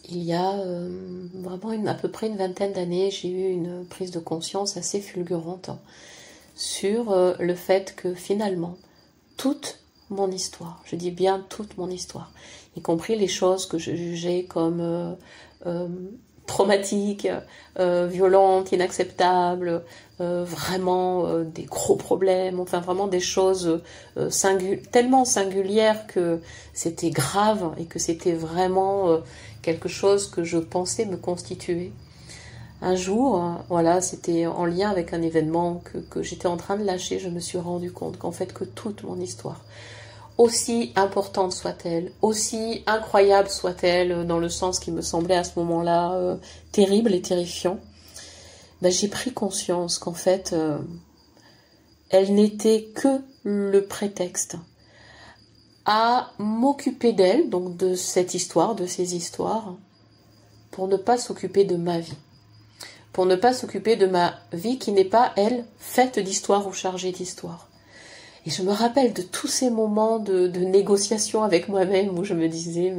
il y a vraiment à peu près une vingtaine d'années, j'ai eu une prise de conscience assez fulgurante sur le fait que finalement, toute mon histoire, je dis bien toute mon histoire, y compris les choses que je jugeais comme traumatiques, violentes, inacceptables, vraiment des gros problèmes, enfin vraiment des choses tellement singulières que c'était grave et que c'était vraiment quelque chose que je pensais me constituer. Un jour, voilà, c'était en lien avec un événement que j'étais en train de lâcher, je me suis rendu compte qu'en fait que toute mon histoire, aussi importante soit-elle, aussi incroyable soit-elle, dans le sens qui me semblait à ce moment-là terrible et terrifiant, ben, j'ai pris conscience qu'en fait, elle n'était que le prétexte à m'occuper d'elle, donc de cette histoire, de ces histoires, pour ne pas s'occuper de ma vie. Pour ne pas s'occuper de ma vie qui n'est pas, elle, faite d'histoire ou chargée d'histoire. Et je me rappelle de tous ces moments de négociation avec moi-même où je me disais,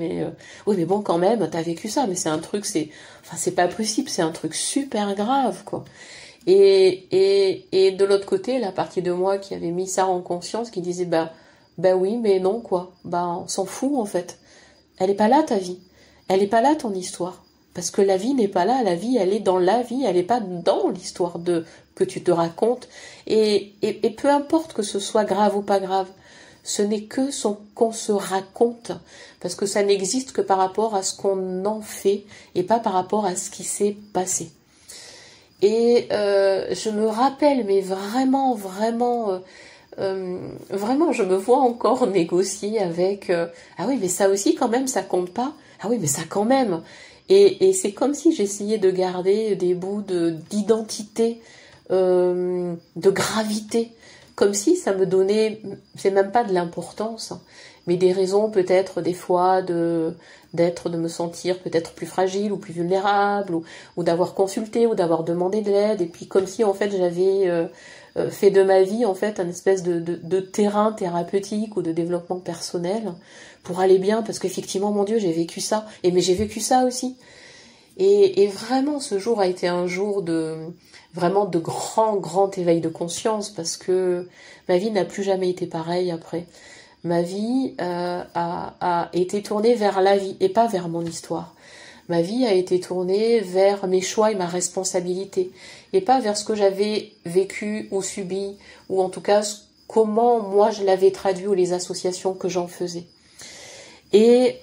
oui, mais bon, quand même, t'as vécu ça, mais c'est un truc, c'est pas possible, c'est un truc super grave, quoi. Et de l'autre côté, la partie de moi qui avait mis ça en conscience, qui disait, bah oui, mais non, quoi. Bah, on s'en fout, en fait. Elle est pas là, ta vie. Elle est pas là, ton histoire. Parce que la vie n'est pas là, la vie, elle est dans la vie, elle n'est pas dans l'histoire que tu te racontes. Et peu importe que ce soit grave ou pas grave, ce n'est que ce qu'on se raconte, parce que ça n'existe que par rapport à ce qu'on en fait, et pas par rapport à ce qui s'est passé. Et je me rappelle, mais vraiment, je me vois encore négocier avec ah oui, mais ça aussi quand même, ça compte pas. Ah oui, mais ça quand même. Et c'est comme si j'essayais de garder des bouts d'identité, de gravité, comme si ça me donnait, c'est même pas de l'importance, mais des raisons peut-être des fois de me sentir peut-être plus fragile ou plus vulnérable, ou d'avoir consulté ou d'avoir demandé de l'aide, et puis comme si en fait j'avais fait de ma vie en fait un espèce de terrain thérapeutique ou de développement personnel pour aller bien, parce qu'effectivement, mon Dieu, j'ai vécu ça, mais j'ai vécu ça aussi. Et vraiment, ce jour a été un jour vraiment de grand éveil de conscience, parce que ma vie n'a plus jamais été pareille après. Ma vie a été tournée vers la vie et pas vers mon histoire. Ma vie a été tournée vers mes choix et ma responsabilité, et pas vers ce que j'avais vécu ou subi, ou en tout cas comment moi je l'avais traduit, ou les associations que j'en faisais. Et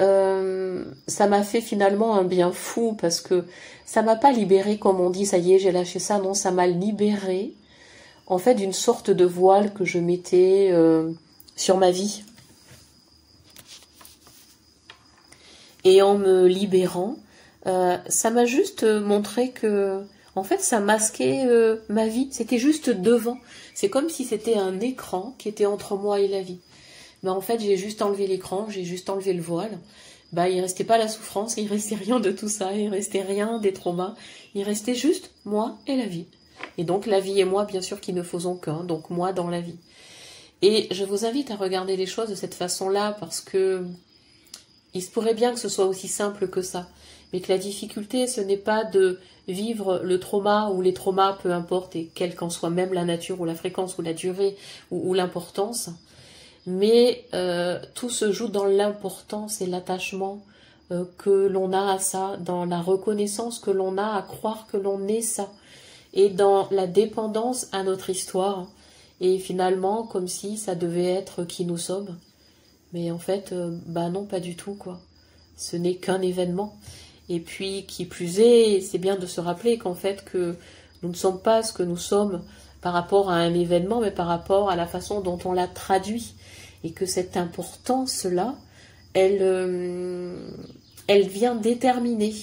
ça m'a fait finalement un bien fou, parce que ça m'a pas libérée comme on dit, ça y est, j'ai lâché ça. Non, ça m'a libérée en fait d'une sorte de voile que je mettais sur ma vie. Et en me libérant, ça m'a juste montré que, en fait, ça masquait ma vie. C'était juste devant. C'est comme si c'était un écran qui était entre moi et la vie. Mais en fait, j'ai juste enlevé l'écran, j'ai juste enlevé le voile. Il restait pas la souffrance, il restait rien de tout ça, il restait rien des traumas. Il restait juste moi et la vie. Et donc la vie et moi, bien sûr, qui ne faisons qu'un, donc moi dans la vie. Et je vous invite à regarder les choses de cette façon-là, parce que il se pourrait bien que ce soit aussi simple que ça. Mais que la difficulté, ce n'est pas de vivre le trauma ou les traumas, peu importe, et quelle qu'en soit même la nature ou la fréquence ou la durée ou l'importance. Mais tout se joue dans l'importance et l'attachement que l'on a à ça, dans la reconnaissance que l'on a à croire que l'on est ça, et dans la dépendance à notre histoire, et finalement comme si ça devait être qui nous sommes. Mais en fait, non, pas du tout, quoi. Ce n'est qu'un événement. Et puis, qui plus est, c'est bien de se rappeler qu'en fait, que nous ne sommes pas ce que nous sommes par rapport à un événement, mais par rapport à la façon dont on l'a traduit. Et que cette importance-là, elle vient déterminer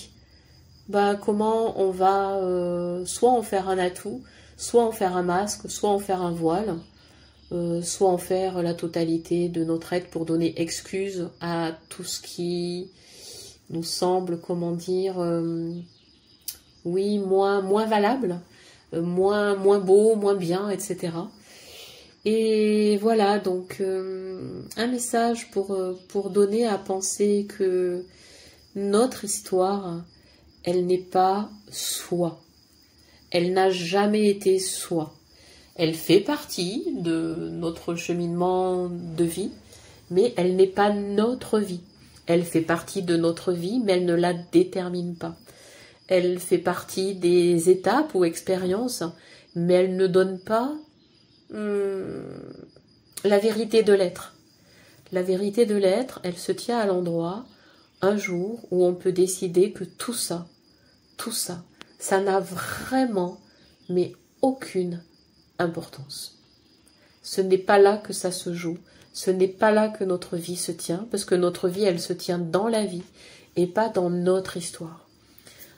comment on va soit en faire un atout, soit en faire un masque, soit en faire un voile, soit en faire la totalité de notre être pour donner excuse à tout ce qui nous semble, moins valable, moins beau, moins bien, etc. Et voilà, donc un message pour donner à penser que notre histoire, elle n'est pas soi. Elle n'a jamais été soi. Elle fait partie de notre cheminement de vie, mais elle n'est pas notre vie. Elle fait partie de notre vie, mais elle ne la détermine pas. Elle fait partie des étapes ou expériences, mais elle ne donne pas la vérité de l'être. La vérité de l'être, elle se tient à l'endroit, un jour, où on peut décider que tout ça, ça n'a vraiment, mais aucune importance. Ce n'est pas là que ça se joue, ce n'est pas là que notre vie se tient, parce que notre vie, elle se tient dans la vie, et pas dans notre histoire.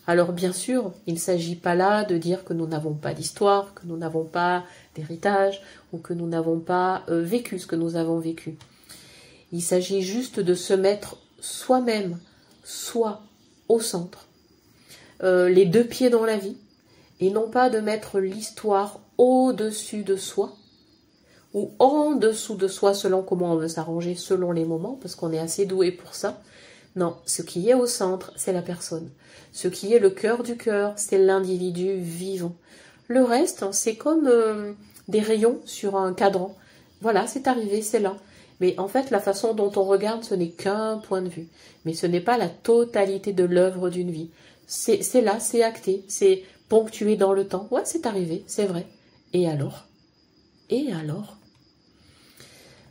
Alors bien sûr, il ne s'agit pas là de dire que nous n'avons pas d'histoire, que nous n'avons pas d'héritage, ou que nous n'avons pas vécu ce que nous avons vécu. Il s'agit juste de se mettre soi-même, soi, au centre, les deux pieds dans la vie, et non pas de mettre l'histoire au-dessus de soi, ou en dessous de soi selon comment on veut s'arranger, selon les moments, parce qu'on est assez doué pour ça. Non, ce qui est au centre, c'est la personne. Ce qui est le cœur du cœur, c'est l'individu vivant. Le reste, c'est comme des rayons sur un cadran. Voilà, c'est arrivé, c'est là. Mais en fait, la façon dont on regarde, ce n'est qu'un point de vue. Mais ce n'est pas la totalité de l'œuvre d'une vie. C'est là, c'est acté, c'est ponctué dans le temps. Ouais, c'est arrivé, c'est vrai. Et alors? Et alors?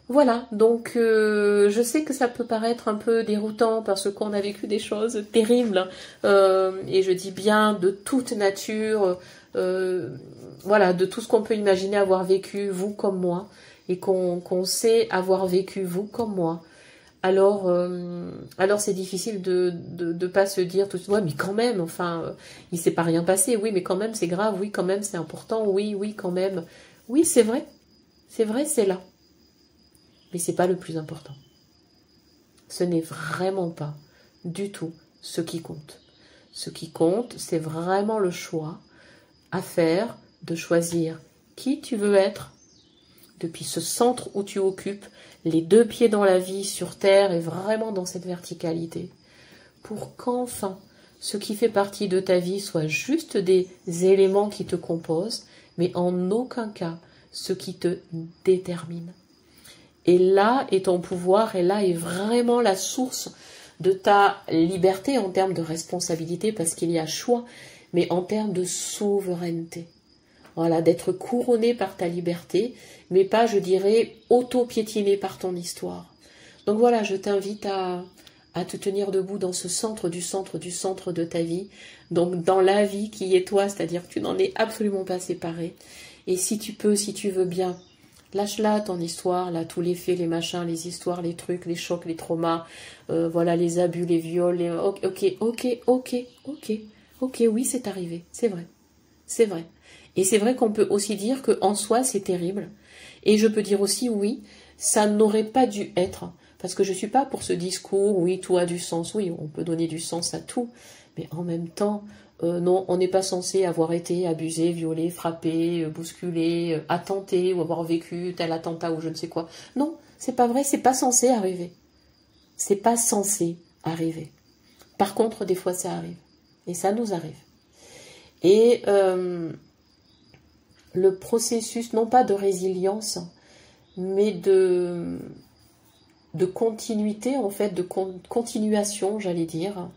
Voilà, donc je sais que ça peut paraître un peu déroutant parce qu'on a vécu des choses terribles, et je dis bien de toute nature, voilà, de tout ce qu'on peut imaginer avoir vécu, vous comme moi, et qu'on sait avoir vécu, vous comme moi. Alors c'est difficile de pas se dire tout de suite, ouais, mais quand même, enfin, il s'est pas rien passé, oui, mais quand même c'est grave, oui, quand même c'est important, oui, quand même. Oui, c'est vrai, c'est là. Mais c'est pas le plus important. Ce n'est vraiment pas du tout ce qui compte. Ce qui compte, c'est vraiment le choix à faire de choisir qui tu veux être depuis ce centre où tu occupes les deux pieds dans la vie, sur terre et vraiment dans cette verticalité, pour qu'enfin ce qui fait partie de ta vie soit juste des éléments qui te composent, mais en aucun cas ce qui te détermine. Et là est ton pouvoir, et là est vraiment la source de ta liberté en termes de responsabilité, parce qu'il y a choix, mais en termes de souveraineté. Voilà, d'être couronné par ta liberté, mais pas, je dirais, auto-piétiné par ton histoire. Donc voilà, je t'invite à te tenir debout dans ce centre de ta vie, donc dans la vie qui est toi, c'est-à-dire que tu n'en es absolument pas séparé. Et si tu peux, si tu veux bien, lâche-la ton histoire, là, tous les faits, les machins, les histoires, les trucs, les chocs, les traumas, voilà, les abus, les viols, les... Ok, oui, c'est arrivé, c'est vrai. Et c'est vrai qu'on peut aussi dire qu'en soi, c'est terrible. Et je peux dire aussi, oui, ça n'aurait pas dû être, parce que je suis pas pour ce discours, oui, tout a du sens, oui, on peut donner du sens à tout, mais en même temps, non, on n'est pas censé avoir été abusé, violé, frappé, bousculé, attenté, ou avoir vécu tel attentat ou je ne sais quoi. Non, c'est pas vrai, c'est pas censé arriver. C'est pas censé arriver. Par contre, des fois, ça arrive. Et ça nous arrive. Et le processus, non pas de résilience, mais de continuité, en fait, de continuation, j'allais dire,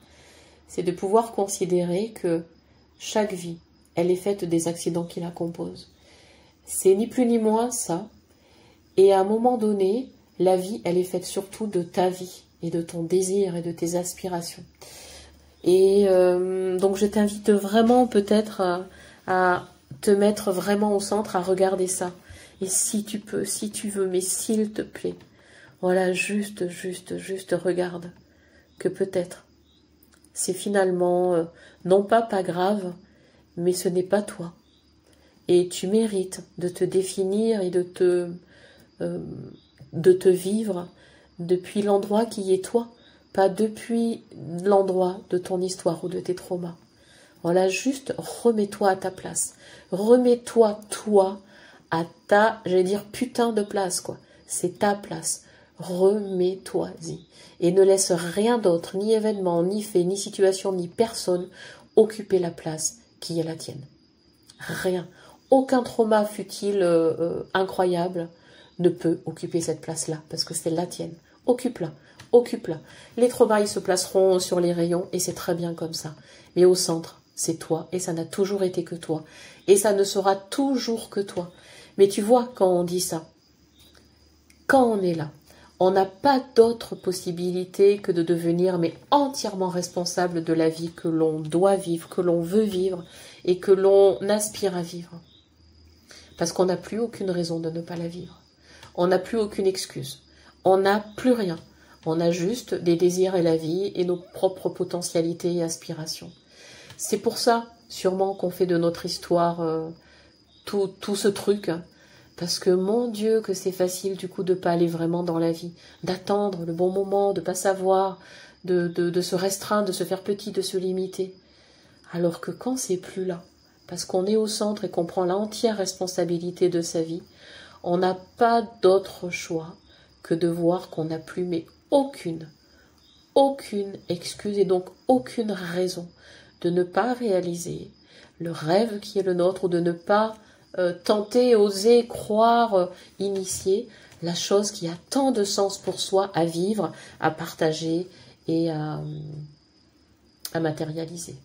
c'est de pouvoir considérer que chaque vie, elle est faite des accidents qui la composent. C'est ni plus ni moins ça. Et à un moment donné, la vie, elle est faite surtout de ta vie et de ton désir et de tes aspirations. Et donc je t'invite vraiment peut-être à te mettre vraiment au centre, à regarder ça. Et si tu peux, si tu veux, mais s'il te plaît, voilà, juste regarde que peut-être c'est finalement non pas grave, mais ce n'est pas toi. Et tu mérites de te définir et de te vivre depuis l'endroit qui est toi, pas depuis l'endroit de ton histoire ou de tes traumas. Voilà, juste remets-toi à ta place. Remets-toi, toi, à ta, j'allais dire, putain de place, quoi. C'est ta place. remets-toi-y. Et ne laisse rien d'autre, ni événement, ni fait, ni situation, ni personne, occuper la place qui est la tienne. Rien. Aucun trauma, fût-il incroyable, ne peut occuper cette place-là, parce que c'est la tienne. Occupe-la, occupe-la. Les traumas, ils se placeront sur les rayons, et c'est très bien comme ça. Mais au centre, c'est toi, et ça n'a toujours été que toi. Et ça ne sera toujours que toi. Mais tu vois, quand on dit ça, quand on est là, on n'a pas d'autre possibilité que de devenir mais entièrement responsable de la vie que l'on doit vivre, que l'on veut vivre et que l'on aspire à vivre. Parce qu'on n'a plus aucune raison de ne pas la vivre. On n'a plus aucune excuse. On n'a plus rien. On a juste des désirs et la vie et nos propres potentialités et aspirations. C'est pour ça, sûrement, qu'on fait de notre histoire tout ce truc. Parce que, mon Dieu, que c'est facile, du coup, de ne pas aller vraiment dans la vie. D'attendre le bon moment, de ne pas savoir, de se restreindre, de se faire petit, de se limiter. Alors que quand c'est plus là, parce qu'on est au centre et qu'on prend l'entière responsabilité de sa vie, on n'a pas d'autre choix que de voir qu'on n'a plus, mais aucune excuse et donc aucune raison de ne pas réaliser le rêve qui est le nôtre ou de ne pas tenter, oser, croire, initier la chose qui a tant de sens pour soi à vivre, à partager et à matérialiser.